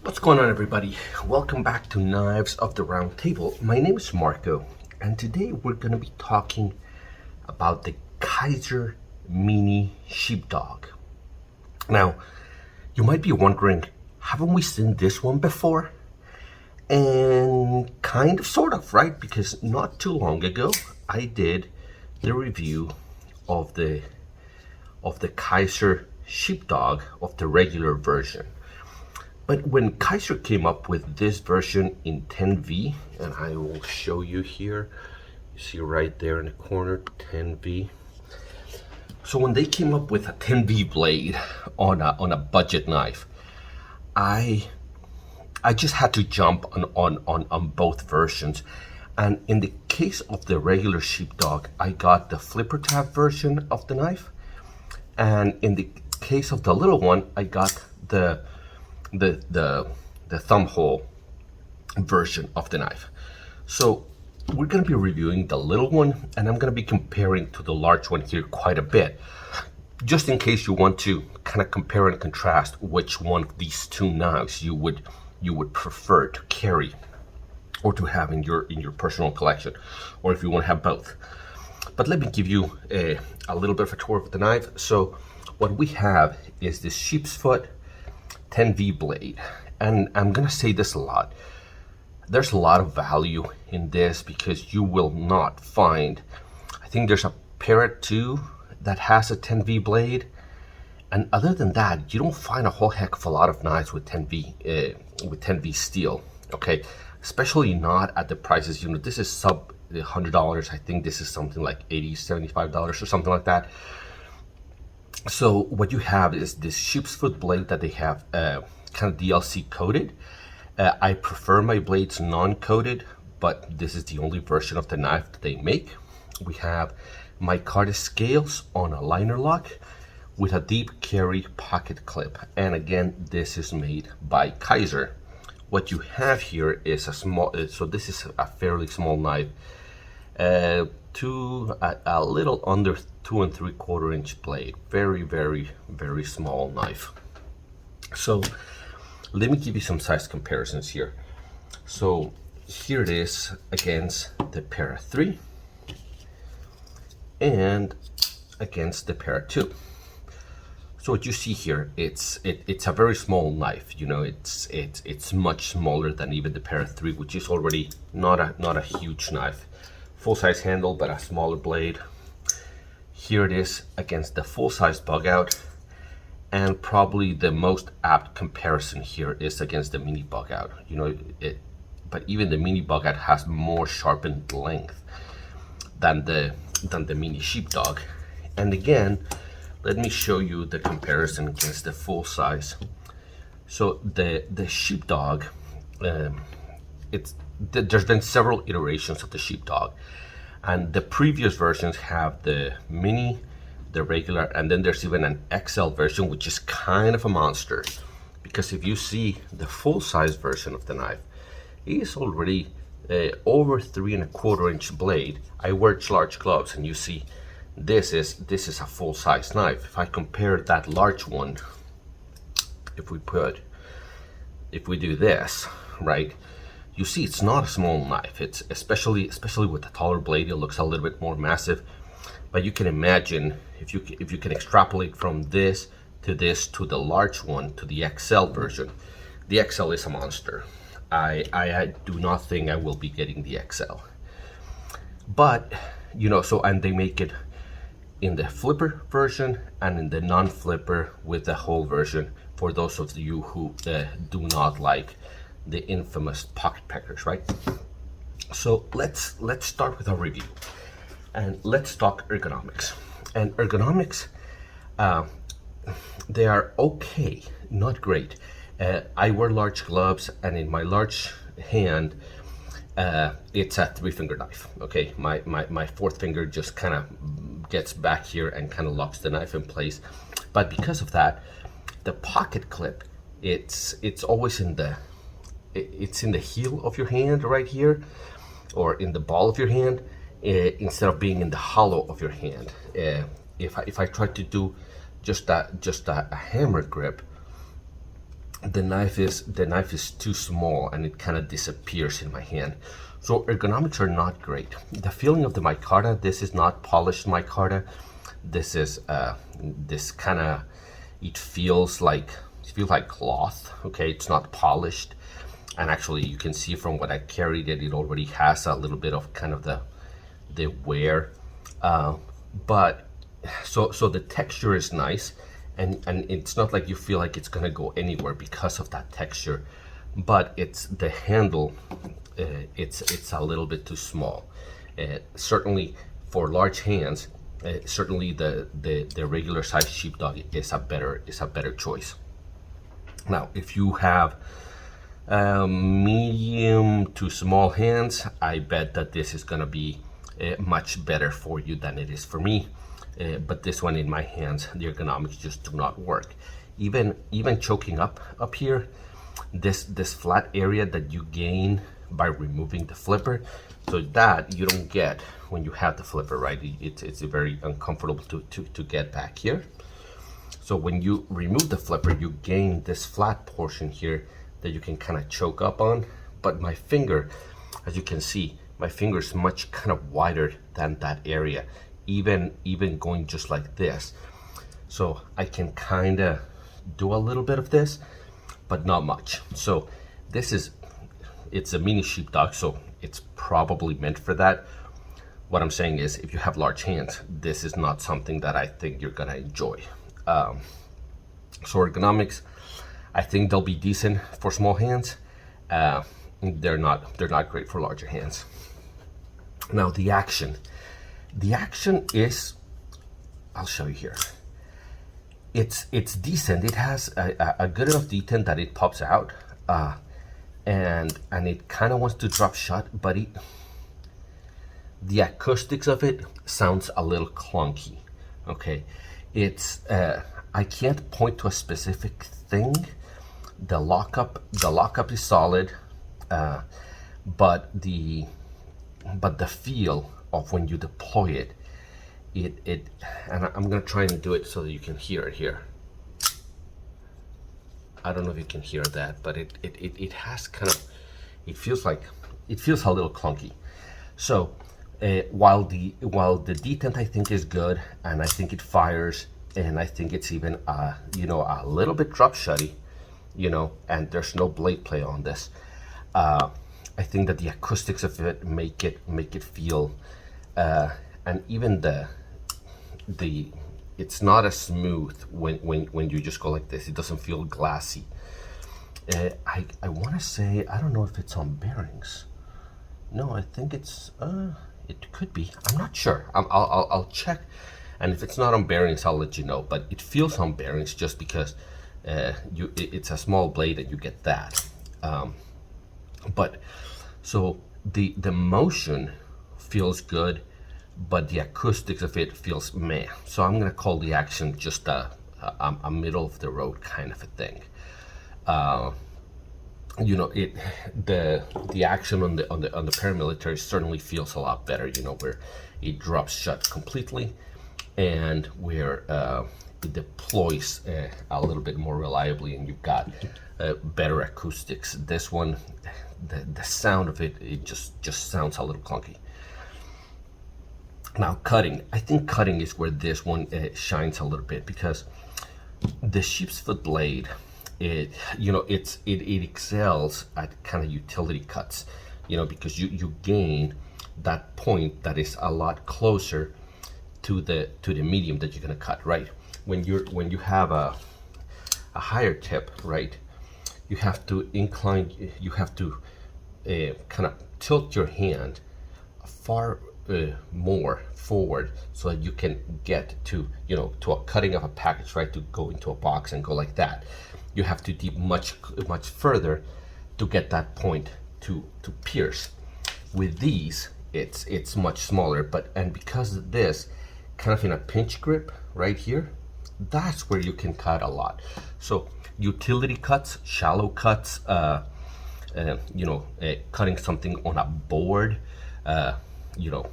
What's going on, everybody? Welcome back to Knives of the Round Table. My name is Marco, and today we're going to be talking about the Kizer Mini Sheepdog. Now, you might be wondering, haven't we seen this one before? And kind of, sort of, right? Because not too long ago, I did the review of the Kizer Sheepdog of the regular version. But when Kizer came up with this version in 10V, and I will show you here, you see right there in the corner, 10V. So when they came up with a 10V blade on a budget knife, I just had to jump on both versions. And in the case of the regular Sheepdog, I got the flipper tab version of the knife, and in the case of the little one, I got the thumb hole version of the knife. So we're going to be reviewing the little one, and I'm going to be comparing to the large one here quite a bit, just in case you want to kind of compare and contrast which one of these two knives you would prefer to carry or to have in your personal collection, or if you want to have both. But let me give you a little bit of a tour of the knife. So what we have is this sheep's foot 10V blade, and I'm gonna say this a lot. There's a lot of value in this because you will not find, I think there's a Parrot 2 that has a 10V blade, and other than that, you don't find a whole heck of a lot of knives with 10V steel. Okay, especially not at the prices. You know, this is sub $100. I think this is something like $80, $75 or something like that. So what you have is this sheep's foot blade that they have kind of DLC coated. I prefer my blades non-coated, but this is the only version of the knife that they make. We have micarta scales on a liner lock with a deep carry pocket clip. And again, this is made by Kizer. What you have here is a small, so this is a fairly small knife, a little under 2 3/4 inch blade. Very, very, very small knife. So let me give you some size comparisons here. So here it is against the Parrot 3 and against the Parrot 2. So what you see here, it's a very small knife. You know, it's much smaller than even the Parrot 3, which is already not a huge knife. Full-size handle, but a smaller blade. Here it is against the full-size bug out, and probably the most apt comparison here is against the mini bug out. You know, but even the mini bug out has more sharpened length than the mini sheepdog. And again, let me show you the comparison against the full size. So the sheepdog, there's been several iterations of the sheepdog, and the previous versions have the mini, the regular, and then there's even an XL version, which is kind of a monster, because if you see the full-size version of the knife, it is already over 3 1/4 inch blade. I wear large gloves, and you see this is a full-size knife. If I compare that large one, if we do this, right, you see it's not a small knife. It's especially with the taller blade, it looks a little bit more massive. But you can imagine if you can extrapolate from this to the large one to the XL version. The XL is a monster. I do not think I will be getting the XL. But you know, so, and they make it in the flipper version and in the non-flipper with the whole version, for those of you who do not like the infamous pocket peckers, right? So let's start with our review, and let's talk ergonomics. And ergonomics, they are okay, not great. I wear large gloves, and in my large hand, it's a 3-finger knife. Okay, my fourth finger just kind of gets back here and kind of locks the knife in place. But because of that, the pocket clip, it's always in the heel of your hand right here, or in the ball of your hand, instead of being in the hollow of your hand. If I try to do just a hammer grip, the knife is too small and it kind of disappears in my hand. So ergonomics are not great. The feeling of the micarta, this is not polished micarta. This is this kind of, it feels like cloth. Okay, it's not polished, and actually you can see from what I carried it already has a little bit of kind of the wear, but so the texture is nice, and it's not like you feel like it's gonna go anywhere because of that texture, but it's the handle, it's a little bit too small. Certainly for large hands, certainly the regular size sheepdog is a better choice. Now, if you have medium to small hands, I bet that this is gonna be much better for you than it is for me. But this one in my hands, the ergonomics just do not work. Even choking up here, this flat area that you gain by removing the flipper, so that you don't get when you have the flipper, right? It's very uncomfortable to get back here. So when you remove the flipper, you gain this flat portion here that you can kind of choke up on. But my finger, as you can see, my finger is much kind of wider than that area, even going just like this. So I can kind of do a little bit of this, but not much. So it's a mini sheepdog, so it's probably meant for that. What I'm saying is, if you have large hands, this is not something that I think you're gonna enjoy. So ergonomics, I think they'll be decent for small hands. They're not great for larger hands. Now the action is, I'll show you here. It's decent. It has a good enough detent that it pops out, and it kind of wants to drop shut, but the acoustics of it sounds a little clunky. Okay, it's I can't point to a specific thing. The lockup is solid, but the feel of when you deploy it, and I'm gonna try and do it so that you can hear it here. I don't know if you can hear that, but it has kind of, it feels a little clunky. So while the detent I think is good, and I think it fires, and I think it's even a little bit drop shutty, and there's no blade play on this. I think that the acoustics of it make it feel, and even it's not as smooth when you just go like this. It doesn't feel glassy. I want to say, I don't know if it's on bearings. No, I think it's it could be. I'm not sure. I'll check, and if it's not on bearings, I'll let you know. But it feels on bearings just because it's a small blade and you get that. But so the motion feels good, but the acoustics of it feels meh. So I'm gonna call the action just a middle of the road kind of a thing. The action on the paramilitary certainly feels a lot better. Where it drops shut completely, and where it deploys a little bit more reliably, and you've got better acoustics. This one, the sound of it just sounds a little clunky. Now cutting, I think cutting is where this one shines a little bit, because the sheep's foot blade, it excels at kind of utility cuts, because you gain that point that is a lot closer to the medium that you're gonna cut, right? When you have a higher tip, right, you have to incline, you have to kind of tilt your hand far more forward so that you can get to a cutting of a package, right, to go into a box and go like that. You have to deep much further to get that point to pierce. With these, it's much smaller, and because of this kind of in a pinch grip right here, that's where you can cut a lot. So utility cuts, shallow cuts, cutting something on a board,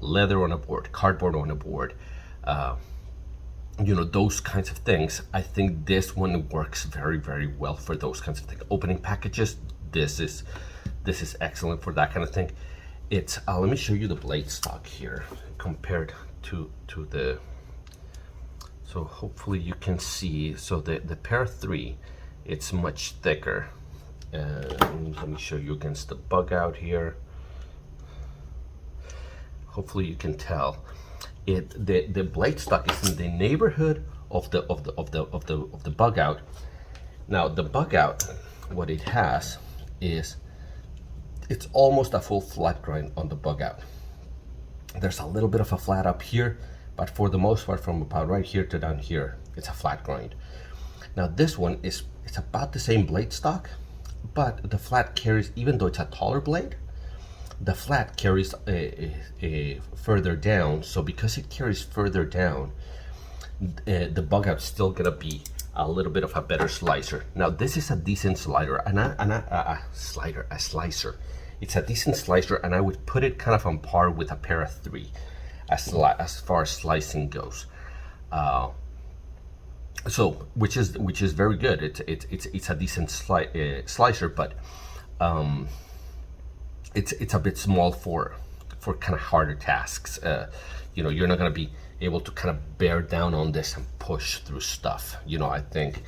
leather on a board, cardboard on a board, those kinds of things. I think this one works very, very well for those kinds of things. Opening packages, this is excellent for that kind of thing. It's let me show you the blade stock here compared to the. So hopefully you can see. So the Para 3, it's much thicker. Let me show you against the bug out here. Hopefully you can tell. The blade stock is in the neighborhood of the bug out. Now the bug out, what it has is it's almost a full flat grind on the bug out. There's a little bit of a flat up here, but for the most part, from about right here to down here, it's a flat grind. Now this one it's about the same blade stock, but the flat carries, even though it's a taller blade, the flat carries a further down. So because it carries further down, the bug out's still gonna be a little bit of a better slicer. Now this is a decent slicer, a slicer. It's a decent slicer, and I would put it kind of on par with a Para 3 as far as slicing goes. So which is very good. It's a decent slicer, but it's a bit small for kind of harder tasks. You're not going to be able to kind of bear down on this and push through stuff. I think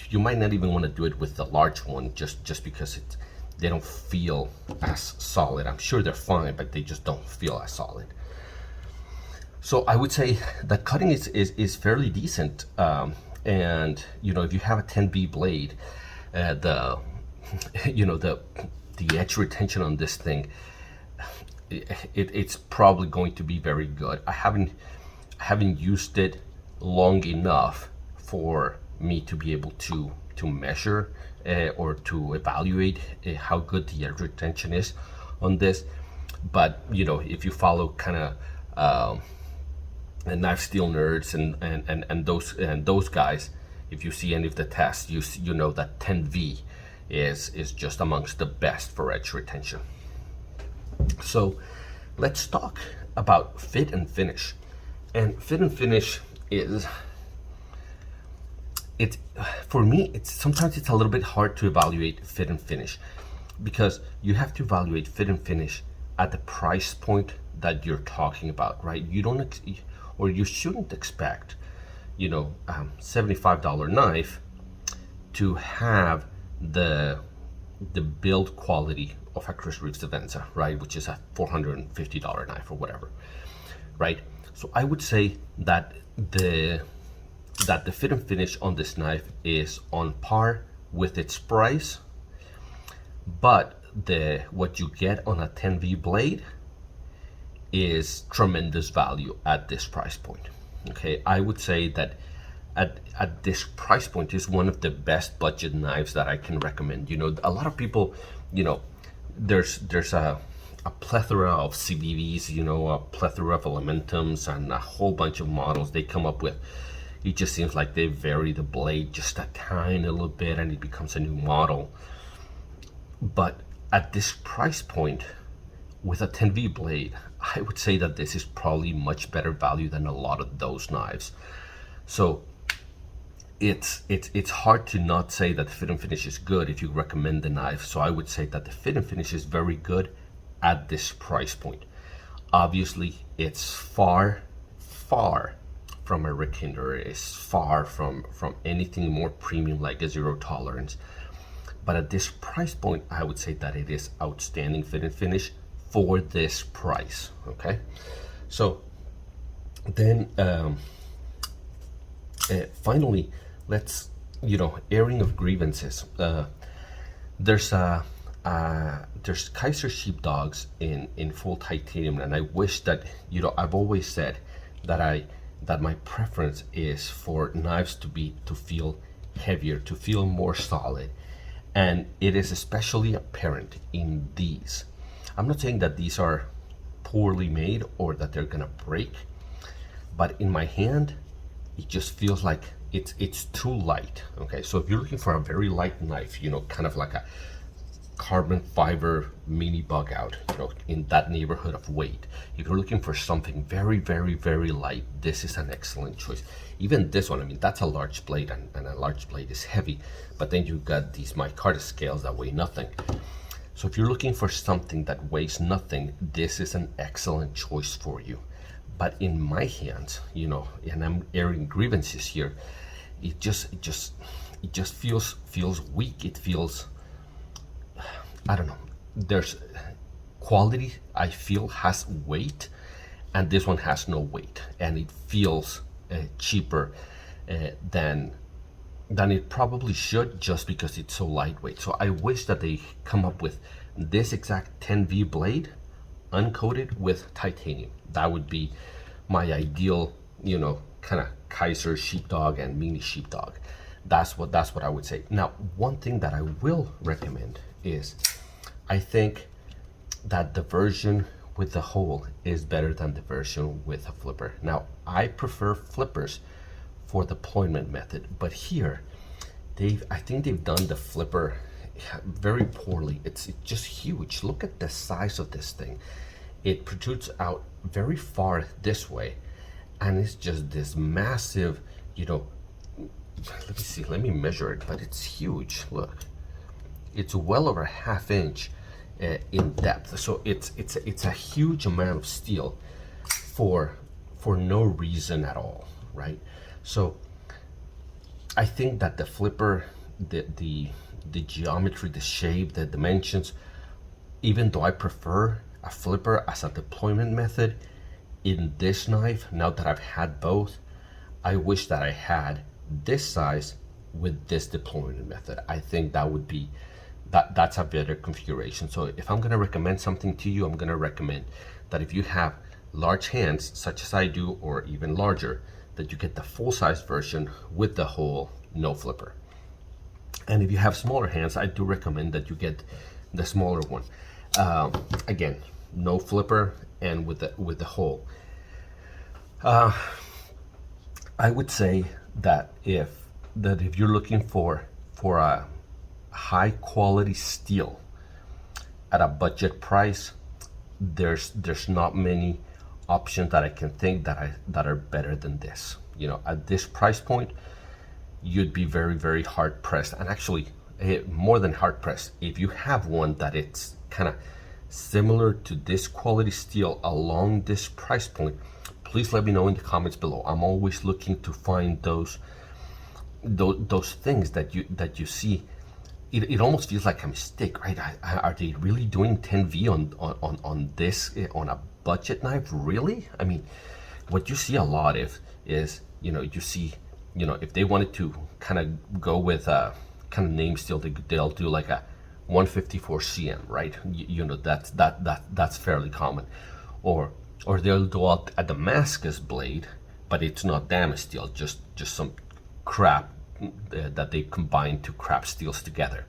you might not even want to do it with the large one, just because they don't feel as solid. I'm sure they're fine, but they just don't feel as solid. So I would say that cutting is fairly decent, and if you have a 10V blade, the edge retention on this thing, it's probably going to be very good. I haven't used it long enough for me to be able to measure or to evaluate how good the edge retention is on this. But if you follow kind of knife steel nerds and those guys, if you see any of the tests, you know that 10V is just amongst the best for edge retention. So let's talk about fit and finish. And fit and finish is, for me, sometimes it's a little bit hard to evaluate fit and finish, because you have to evaluate fit and finish at the price point that you're talking about, right? You shouldn't expect, $75 knife to have the build quality of a Chris Reeves Avenza, right? Which is a $450 knife or whatever, right? So I would say that the fit and finish on this knife is on par with its price, but what you get on a 10V blade is tremendous value at this price point. Okay, I would say that at this price point is one of the best budget knives that I can recommend. A lot of people, there's a plethora of CVVs, a plethora of Elementums, and a whole bunch of models they come up with. It just seems like they vary the blade just a tiny little bit and it becomes a new model. But at this price point, with a 10V blade, I would say that this is probably much better value than a lot of those knives. So it's hard to not say that the fit and finish is good if you recommend the knife. So I would say that the fit and finish is very good at this price point. Obviously, it's far from a Rick Hinder. It's far from anything more premium like a zero tolerance. But at this price point, I would say that it is outstanding fit and finish for this price. Okay, so then finally, let's airing of grievances. There's Kizer Sheepdogs in full titanium, and I wish that I've always said that my preference is for knives to feel heavier, to feel more solid, and it is especially apparent in these. I'm not saying that these are poorly made or that they're gonna break, but in my hand, it just feels like it's too light. Okay, so if you're looking for a very light knife, kind of like carbon fiber mini bug out, in that neighborhood of weight. If you're looking for something very, very, very light, this is an excellent choice. Even this one, I mean, that's a large blade, and a large blade is heavy, but then you've got these micarta scales that weigh nothing. So if you're looking for something that weighs nothing, this is an excellent choice for you. But in my hands, and I'm airing grievances here, it just feels weak. It feels, I don't know. There's quality I feel has weight, and this one has no weight, and it feels cheaper than it probably should, just because it's so lightweight. So I wish that they come up with this exact 10V blade uncoated with titanium. That would be my ideal, kind of Kizer Sheepdog and Mini Sheepdog. That's what I would say. Now, one thing that I will recommend is, I think that the version with the hole is better than the version with a flipper. Now, I prefer flippers for the deployment method, but here I think they've done the flipper very poorly. It's just huge. Look at the size of this thing. It protrudes out very far this way, and it's just this massive, let me see, let me measure it, but it's huge. Look, it's well over ½ inch in depth. So it's a huge amount of steel for no reason at all, right? So I think that the flipper, the geometry, the shape, the dimensions, even though I prefer a flipper as a deployment method, in this knife, now that I've had both, I wish that I had this size with this deployment method. I think that would be, that's a better configuration. So if I'm going to recommend something to you, I'm going to recommend that if you have large hands such as I do, or even larger, that you get the full-size version with the hole, no flipper. And if you have smaller hands, I do recommend that you get the smaller one. Again, no flipper and with the hole. I would say that if you're looking for a high quality steel at a budget price, there's not many options that I can think that are better than this. At this price point, you'd be very, very hard pressed, and actually more than hard pressed, if you have one that it's kind of similar to this quality steel along this price point, please let me know in the comments below. I'm always looking to find those things that you see. It almost feels like a mistake, right? Are they really doing 10V on this, on a budget knife? Really? I mean, what you see a lot is you see, if they wanted to kind of go with a kind of name steel, they'll do like a 154 CM, right? That's fairly common. Or they'll do a Damascus blade, but it's not damaged steel, just some crap that they combined two crap steels together.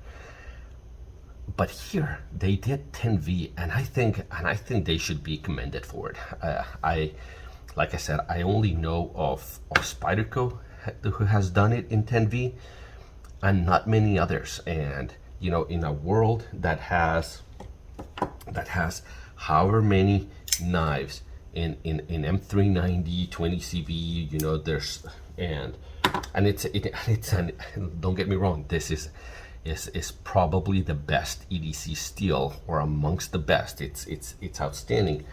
But here they did 10V, and I think they should be commended for it. Like I said, I only know of Spyderco who has done it in 10V, and not many others. And in a world that has however many knives in M390 20CV, there's and it's don't get me wrong, this is probably the best EDC steel, or amongst the best. It's outstanding,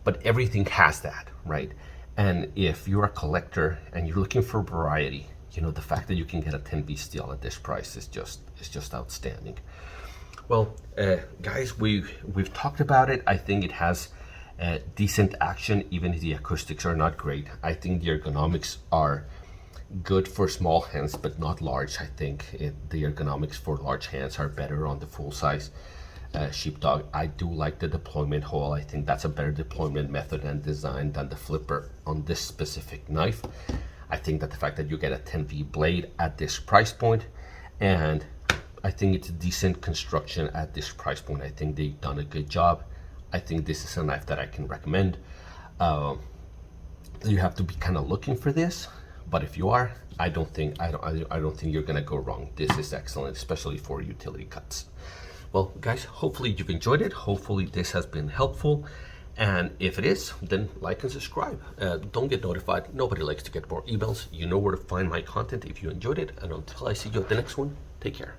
but everything has that, right? And if you're a collector and you're looking for variety, the fact that you can get a 10V steel at this price is just outstanding. Well, guys, we've talked about it. I think it has decent action, even if the acoustics are not great. I think the ergonomics are good for small hands, but not large. I think the ergonomics for large hands are better on the full-size Sheepdog. I do like the deployment hole. I think that's a better deployment method and design than the flipper on this specific knife. I think that the fact that you get a 10V blade at this price point, and I think it's a decent construction at this price point. I think they've done a good job. I think this is a knife that I can recommend. You have to be kind of looking for this, but if you are, I don't think you're gonna go wrong. This is excellent, especially for utility cuts. Well, guys, hopefully you've enjoyed it. Hopefully this has been helpful. And if it is, then like and subscribe. Don't get notified. Nobody likes to get more emails. You know where to find my content if you enjoyed it. And until I see you at the next one, take care.